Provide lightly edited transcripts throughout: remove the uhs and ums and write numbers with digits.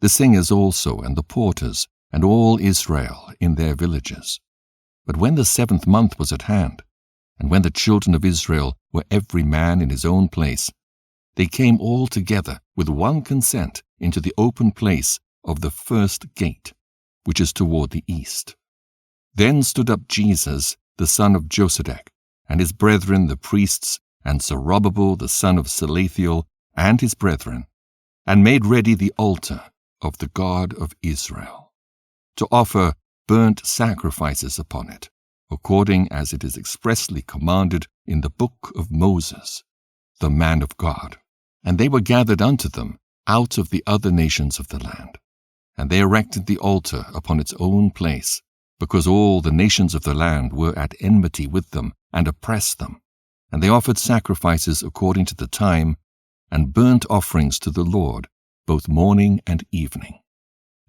the singers also, and the porters, and all Israel in their villages. But when the 7th month was at hand, and when the children of Israel were every man in his own place, they came all together with one consent into the open place of the first gate, which is toward the east. Then stood up Jesus, the son of Josedech, and his brethren the priests, and Zerubbabel the son of Salathiel, and his brethren, and made ready the altar of the God of Israel, to offer burnt sacrifices upon it, according as it is expressly commanded in the book of Moses, the man of God. And they were gathered unto them out of the other nations of the land. And they erected the altar upon its own place, because all the nations of the land were at enmity with them, and oppressed them. And they offered sacrifices according to the time, and burnt offerings to the Lord, both morning and evening.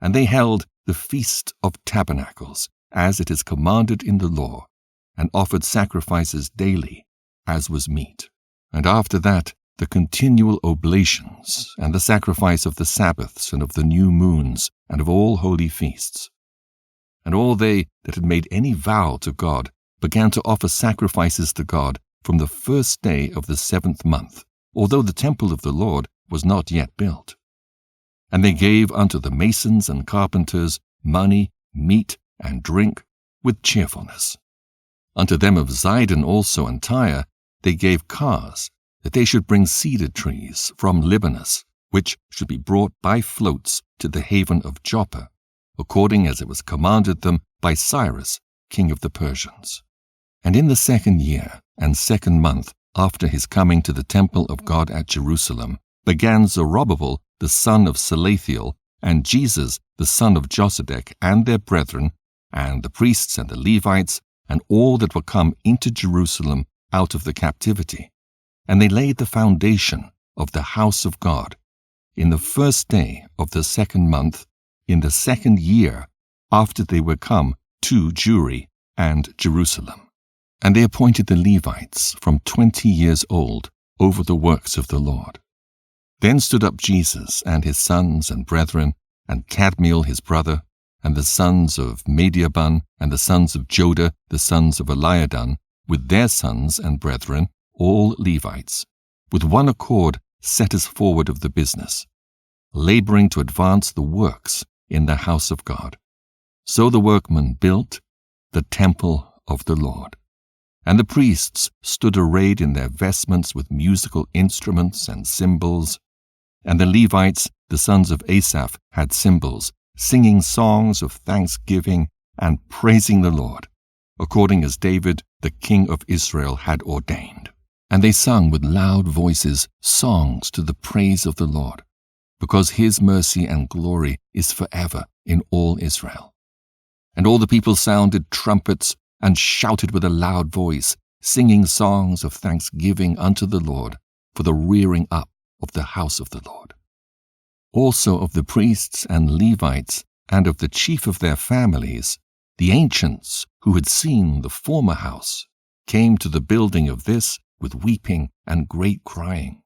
And they held the Feast of Tabernacles, as it is commanded in the law, and offered sacrifices daily, as was meet. And after that, the continual oblations, and the sacrifice of the Sabbaths, and of the new moons, and of all holy feasts. And all they that had made any vow to God began to offer sacrifices to God from the first day of the 7th month, although the temple of the Lord was not yet built. And they gave unto the masons and carpenters money, meat, and drink, with cheerfulness. Unto them of Zidon also and Tyre they gave cars, that they should bring cedar trees from Libanus, which should be brought by floats to the haven of Joppa, according as it was commanded them by Cyrus, king of the Persians. And in the 2nd year and 2nd month after his coming to the temple of God at Jerusalem, began Zerubbabel the son of Salathiel, and Jesus the son of Josedech, and their brethren, and the priests and the Levites, and all that were come into Jerusalem out of the captivity. And they laid the foundation of the house of God in the 1st day of the 2nd month, in the 2nd year after they were come to Jewry and Jerusalem. And they appointed the Levites from 20 years old over the works of the Lord. Then stood up Jesus and his sons and brethren, and Cadmiel his brother, and the sons of Mediaban, and the sons of Joda, the sons of Eliadan, with their sons and brethren, all Levites, with one accord set us forward of the business, laboring to advance the works in the house of God. So the workmen built the temple of the Lord. And the priests stood arrayed in their vestments with musical instruments and cymbals. And the Levites, the sons of Asaph, had cymbals, singing songs of thanksgiving and praising the Lord, according as David, the king of Israel, had ordained. And they sung with loud voices songs to the praise of the Lord, because his mercy and glory is forever in all Israel. And all the people sounded trumpets and shouted with a loud voice, singing songs of thanksgiving unto the Lord for the rearing up of the house of the Lord. Also of the priests and Levites, and of the chief of their families, the ancients who had seen the former house came to the building of this with weeping and great crying.